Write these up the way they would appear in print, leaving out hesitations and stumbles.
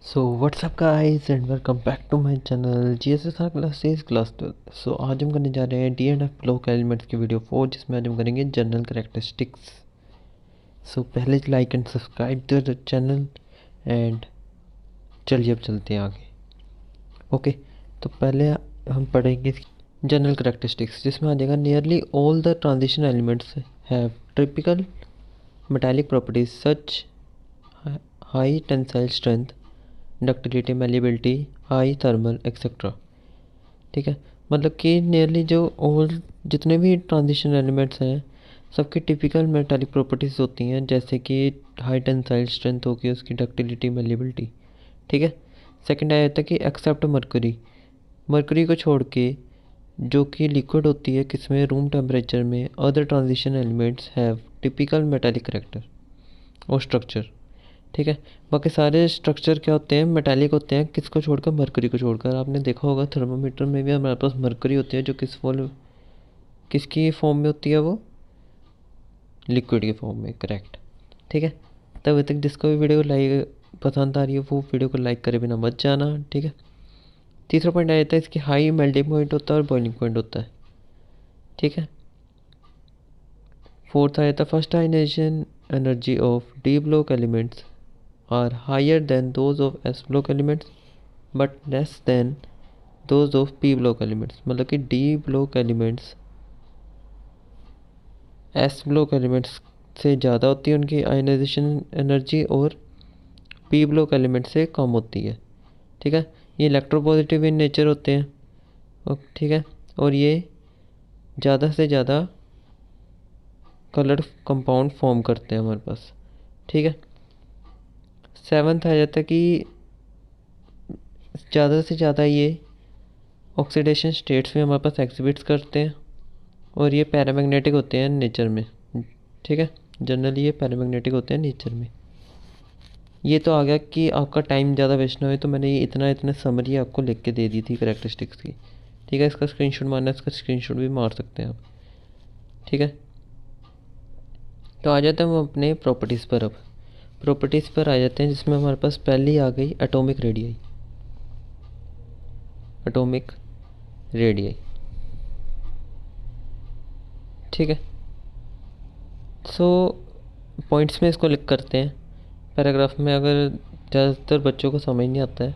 So what's up guys and welcome back to my channel GSSR classes class 12। So आज हम करने जा रहे हैं D and F block elements की वीडियो 4, जिसमें आज हम करेंगे जनरल कैरेक्टरिस्टिक्स। सो पहले like and subscribe the channel and चलिए अब चलते हैं आगे। ओके, तो पहले हम पढ़ेंगे जनरल कैरेक्टरिस्टिक्स, जिसमें आ जाएगा nearly all the transition elements have typical metallic properties such high tensile strength, ductility, malleability, high thermal etcetera. ठीक है, मतलब कि नियरली जो ऑल जितने भी ट्रांजिशन एलिमेंट्स हैं सबकी टिपिकल मेटालिक प्रॉपर्टीज़ होती हैं, जैसे कि हाई टेंसाइल स्ट्रेंथ होगी उसकी, डक्टिलिटी, मेलिबिलिटी। ठीक है, सेकंड आया था कि एक्सेप्ट मरकरी, मरकरी को छोड़ के जो कि लिक्विड होती है किसमें, रूम टेम्परेचर में, other transition elements have typical metallic character और स्ट्रक्चर। ठीक है, बाकी सारे स्ट्रक्चर क्या होते हैं, मेटालिक होते हैं, किसको छोड़कर, मरकरी को छोड़कर। आपने देखा होगा थर्मामीटर में भी हमारे पास मरकरी होती है, जो किसकी फॉर्म में होती है, वो लिक्विड की फॉर्म में। करेक्ट। ठीक है, तब तक जिसको भी वीडियो लाइक पसंद आ रही है वो वीडियो को लाइक करे बिना मत जाना। ठीक है, तीसरा पॉइंट आ जाता है इसकी हाई मेल्टिंग पॉइंट होता है और बॉइलिंग पॉइंट होता है। ठीक है, फोर्थ आ जाता है first ionization energy of d block elements are higher than those of S block elements but less than those of P block elements। मतलब कि D block elements S block elements से ज़्यादा होती है उनकी आयनाइजेशन एनर्जी, और P block element से कम होती है। ठीक है, ये इलेक्ट्रोपॉजिटिव इन नेचर होते हैं। ठीक है, और ये ज़्यादा से ज़्यादा कलर्ड कंपाउंड फॉर्म करते हैं हमारे पास। ठीक है, सेवन्थ आ जाता है कि ज़्यादा से ज़्यादा ये ऑक्सीडेशन स्टेट्स में हमारे पास एग्जिबिट्स करते हैं, और ये पैरामैग्नेटिक होते हैं नेचर में। ठीक है, जनरली ये पैरामैग्नेटिक होते हैं नेचर में। ये तो आ गया कि आपका टाइम ज़्यादा वेस्ट ना हो, तो मैंने ये इतना समरी आपको लिख के दे दी थी कैरेक्टरिस्टिक्स की। ठीक है, इसका स्क्रीनशॉट मारना है, इसका स्क्रीनशॉट भी मार सकते हैं आप। ठीक है, तो आ जाते हैं हम अपने प्रॉपर्टीज़ पर। अब प्रॉपर्टीज़ पर आ जाते हैं, जिसमें हमारे पास पहली आ गई एटॉमिक रेडियाई। एटॉमिक रेडियाई, ठीक है। सो पॉइंट्स में इसको लिख करते हैं पैराग्राफ में, अगर ज़्यादातर बच्चों को समझ नहीं आता है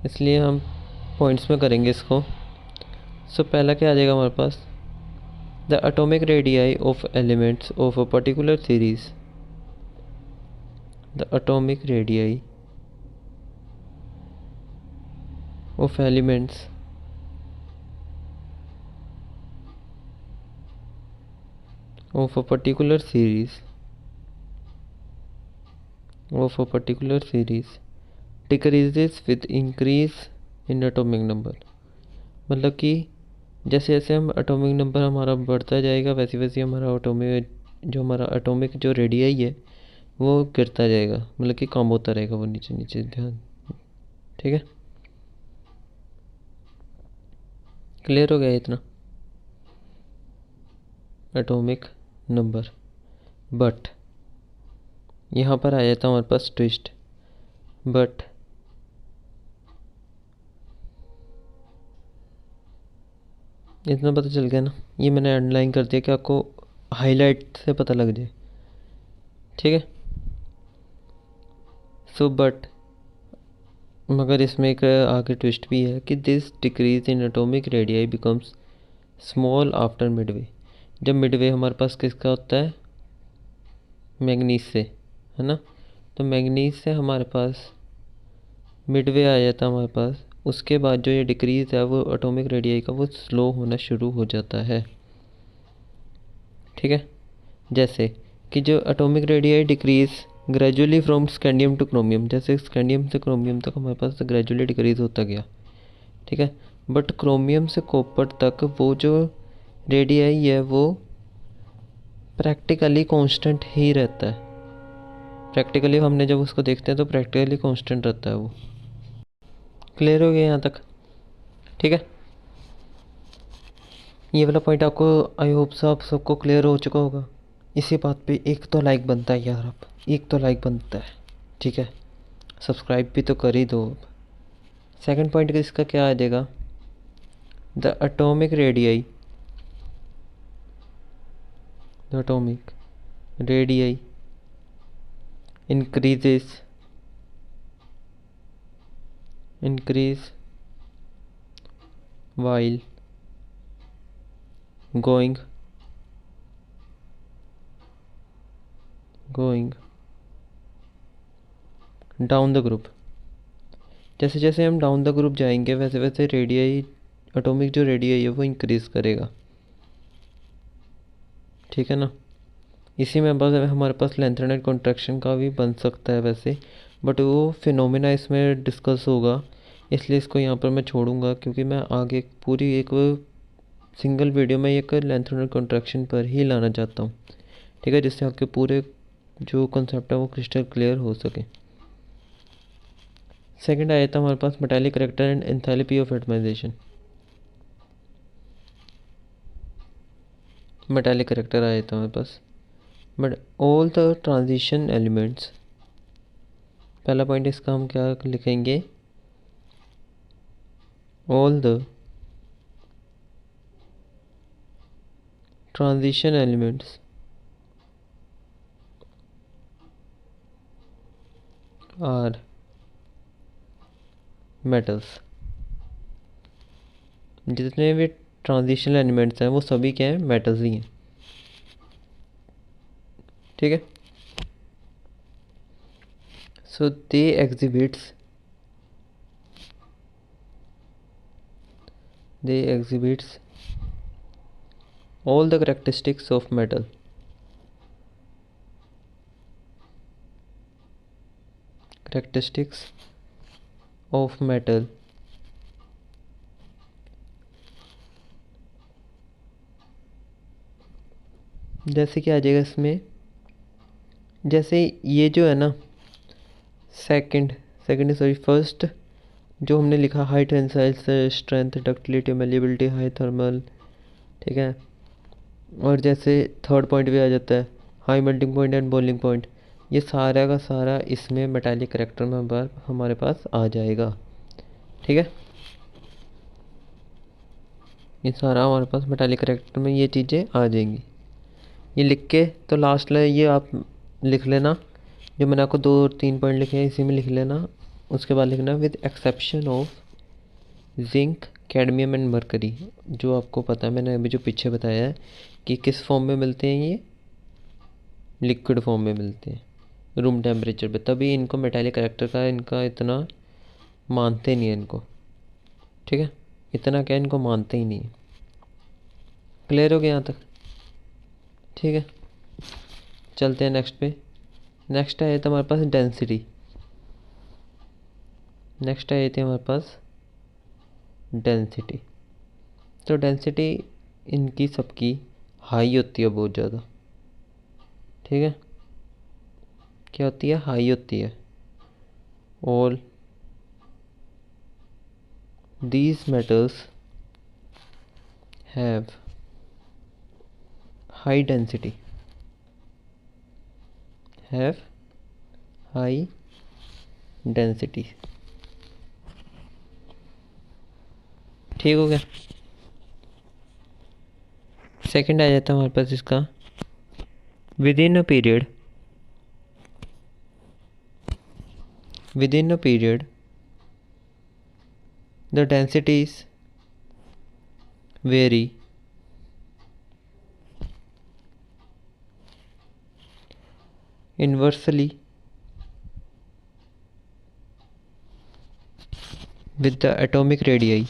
इसलिए हम पॉइंट्स में करेंगे इसको। सो पहला क्या आ जाएगा हमारे पास, the atomic radii of elements of a particular series. The atomic radii of elements of a particular series decreases with increase in atomic number। मतलब कि जैसे जैसे हम एटॉमिक नंबर हमारा बढ़ता जाएगा वैसे वैसे हमारा एटॉमिक जो रेडियाई है वो गिरता जाएगा, मतलब कि कम होता रहेगा वो नीचे नीचे। ध्यान, ठीक है, क्लियर हो गया इतना एटॉमिक नंबर। बट यहाँ पर आ जाता है हमारे पास ट्विस्ट। बट इतना पता चल गया ना, ये मैंने अंडरलाइन कर दिया कि आपको हाईलाइट से पता लग जाए। ठीक है, सो बट मगर इसमें एक आगे ट्विस्ट भी है कि this decrease in atomic radii becomes small after Midway. जब मिडवे हमारे पास किसका होता है, मैग्नीज से, है ना, तो मैग्नीज से हमारे पास मिडवे आ जाता है हमारे पास, उसके बाद जो ये डिक्रीज है वो एटॉमिक रेडियाई का वो स्लो होना शुरू हो जाता है। ठीक है, जैसे कि जो atomic radii decrease gradually from scandium two chromium, जैसे स्कैंडियम से क्रोमियम तक हमारे पास ग्रेजुअली डिक्रीज होता गया। ठीक है, बट क्रोमियम से कॉपर तक वो जो रेडियाई है वो प्रैक्टिकली कांस्टेंट ही रहता है। प्रैक्टिकली हमने जब उसको देखते हैं तो प्रैक्टिकली कांस्टेंट रहता है वो। क्लियर हो गया यहाँ तक? ठीक है, ये वाला पॉइंट आपको आई होप से आप सबको क्लियर हो चुका होगा। इसी बात पे एक तो लाइक बनता है यार, अब एक तो लाइक बनता है। ठीक है, सब्सक्राइब भी तो कर ही दो। सेकंड पॉइंट इसका क्या आ जाएगा, the atomic radii, the atomic radii increase while going down the group. जैसे जैसे हम डाउन द ग्रुप जाएंगे वैसे वैसे रेडियाई, एटॉमिक जो रेडियाई है वो इंक्रीज़ करेगा, ठीक है ना। इसी में बस हमारे पास लेंथर एंड कॉन्ट्रैक्शन का भी बन सकता है वैसे, बट वो फिनोमेना इसमें डिस्कस होगा, इसलिए इसको यहाँ पर मैं छोड़ूंगा, क्योंकि मैं आगे पूरी एक सिंगल वीडियो में एक लेंथर एंड कॉन्ट्रैक्शन पर ही लाना चाहता हूँ, ठीक है, जिससे आपके पूरे जो कॉन्सेप्ट है वो क्रिस्टल क्लियर हो सके। सेकंड आया था हमारे पास metallic character and enthalpy of atomization. Metallic character आया था हमारे पास, but all the transition elements, पहला पॉइंट इसका हम क्या लिखेंगे, all the transition elements are metals. जितने भी ट्रांजिशन एलिमेंट्स हैं वो सभी क्या हैं, मेटल्स ही हैं, ठीक है। सो दे exhibits all the characteristics of metal, जैसे कि आ जाएगा इसमें, जैसे ये जो है ना सेकंड सॉरी फर्स्ट जो हमने लिखा high tensile strength, ductility, malleability, high thermal, ठीक है। और जैसे थर्ड पॉइंट भी आ जाता है high melting point and boiling point, ये सारा का सारा इसमें मेटालिक करेक्टर में हमारे पास आ जाएगा, ठीक है। ये सारा हमारे पास मेटालिक करेक्टर में ये चीज़ें आ जाएंगी। ये लिख के तो लास्ट में ये आप लिख लेना, जो मैंने आपको 2-3 पॉइंट लिखे हैं इसी में लिख लेना। उसके बाद लिखना with exception of zinc, cadmium and mercury, जो आपको पता है मैंने अभी जो पीछे बताया है कि किस फॉर्म में मिलते हैं, ये लिक्विड फॉर्म में मिलते हैं रूम टेम्परेचर पे, तभी इनको मेटालिक करेक्टर का इनका इतना मानते नहीं है इनको, ठीक है। इतना क्या इनको मानते ही नहीं है। क्लियर हो गया यहाँ तक, ठीक है। चलते हैं नेक्स्ट पे। नेक्स्ट है तो हमारे पास डेंसिटी, नेक्स्ट आई थी हमारे पास डेंसिटी। तो डेंसिटी इनकी सबकी हाई होती है बहुत ज़्यादा, ठीक है। क्या होती है, हाई होती है। All these metals have high density, have high density, ठीक हो गया। सेकंड आ जाता है हमारे पास इसका within a period the densities vary inversely with the atomic radii।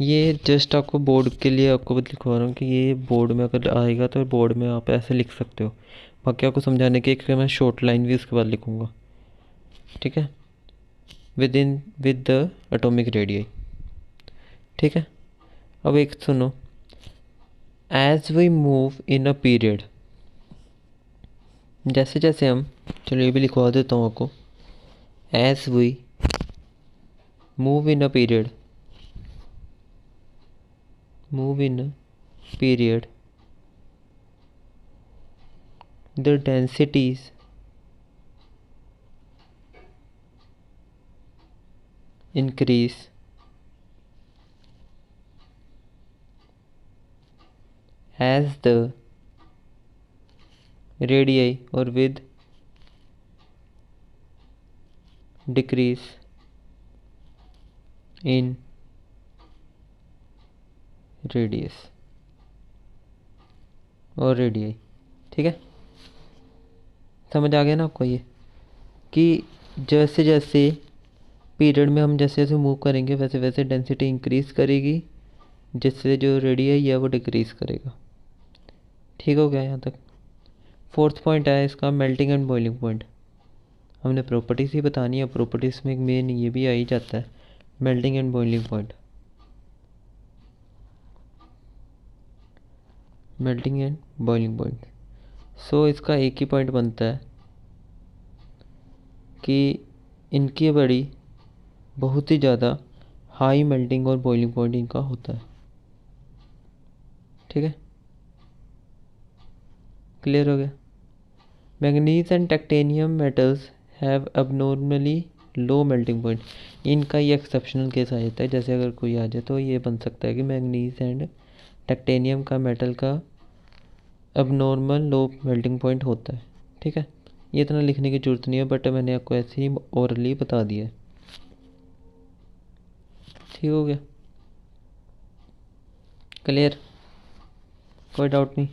ये जस्ट आपको बोर्ड के लिए आपको लिखवा रहा हूँ कि ये बोर्ड में अगर आएगा तो बोर्ड में आप ऐसे लिख सकते हो, बाकी आपको समझाने के एक मैं शॉर्ट लाइन भी उसके बाद लिखूँगा, ठीक है। विद द एटॉमिक रेडियाई, ठीक है। अब एक सुनो, as we move in a period, जैसे जैसे हम, चलो ये भी लिखवा देता हूँ आपको, as we move in a period the densities increase as the radii or width decrease in radius और रेडियाई। ठीक है, समझ आ गया ना आपको ये, कि जैसे जैसे पीरियड में हम जैसे जैसे मूव करेंगे वैसे वैसे डेंसिटी इंक्रीज़ करेगी, जिससे जो रेडियाई है वो डिक्रीज़ करेगा। ठीक हो गया यहाँ तक। फोर्थ पॉइंट है इसका मेल्टिंग एंड बॉइलिंग पॉइंट। हमने प्रॉपर्टीज़ ही बतानी है, प्रॉपर्टीज़ में एक मेन ये भी आ ही जाता है, melting and boiling point. Melting and boiling point, so इसका एक ही पॉइंट बनता है कि इनकी बड़ी बहुत ही ज़्यादा हाई मेल्टिंग और बॉइलिंग पॉइंट इनका होता है। ठीक है, क्लियर हो गया। Manganese and titanium metals have abnormally low melting point. इनका ये एक्सेप्शनल केस आ जाता है, जैसे अगर कोई आ जाए तो ये बन सकता है कि मैंगनीज एंड टाइटेनियम का मेटल का abnormal लो मेल्टिंग पॉइंट होता है। ठीक है, ये इतना लिखने की ज़रूरत नहीं है, बट मैंने आपको ऐसे ही ओरली बता दिया है। ठीक हो गया, क्लियर, कोई डाउट नहीं।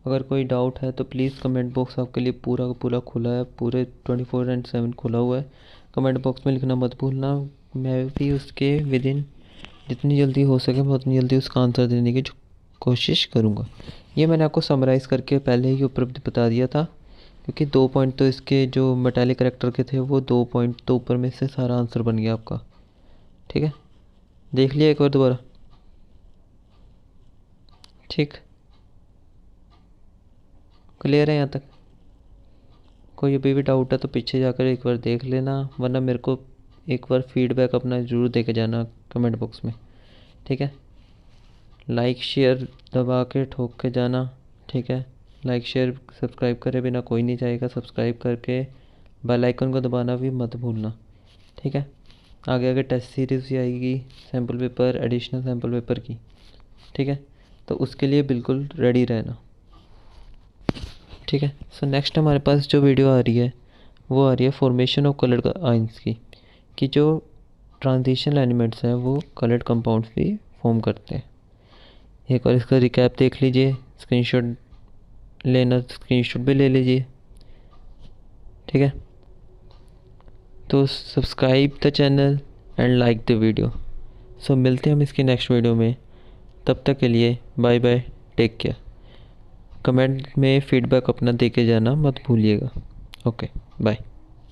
अगर कोई डाउट है तो प्लीज़ कमेंट बॉक्स आपके लिए पूरा का पूरा खुला है, पूरे 24/7 खुला हुआ है। कमेंट बॉक्स में लिखना मत भूलना, मैं भी उसके विद इन जितनी जल्दी हो सके मैं उतनी जल्दी उसका आंसर देने की कोशिश करूँगा। ये मैंने आपको समराइज़ करके पहले ही ऊपर बता दिया था, क्योंकि 2 पॉइंट तो इसके जो मेटालिक करैक्टर के थे वो 2 पॉइंट तो ऊपर में से सारा आंसर बन गया आपका। ठीक है, देख लिया एक बार दोबारा। ठीक, क्लियर है यहाँ तक। कोई अभी भी डाउट है तो पीछे जाकर एक बार देख लेना, वरना मेरे को एक बार फीडबैक अपना ज़रूर दे के जाना कमेंट बॉक्स में। ठीक है, लाइक शेयर दबा के ठोक के जाना। ठीक है, लाइक शेयर सब्सक्राइब करे बिना कोई नहीं जाएगा, सब्सक्राइब करके बेल आइकन को दबाना भी मत भूलना। ठीक है, आगे आगे टेस्ट सीरीज़ भी आएगी, sample paper, additional sample paper की। ठीक है, तो उसके लिए बिल्कुल रेडी रहना। ठीक है, सो नेक्स्ट हमारे पास जो वीडियो आ रही है वो आ रही है फॉर्मेशन ऑफ कलर्ड आयंस की, कि जो ट्रांजिशन एलिमेंट्स हैं वो कलर्ड कंपाउंड्स भी फॉर्म करते हैं। एक बार इसका रिकैप देख लीजिए, स्क्रीनशॉट लेना स्क्रीनशॉट भी ले लीजिए। ठीक है, तो subscribe the channel and like the video. So मिलते हैं हम इसकी नेक्स्ट वीडियो में, तब तक के लिए bye bye, take care. Comment में फीडबैक अपना दे के जाना मत भूलिएगा। Okay, bye.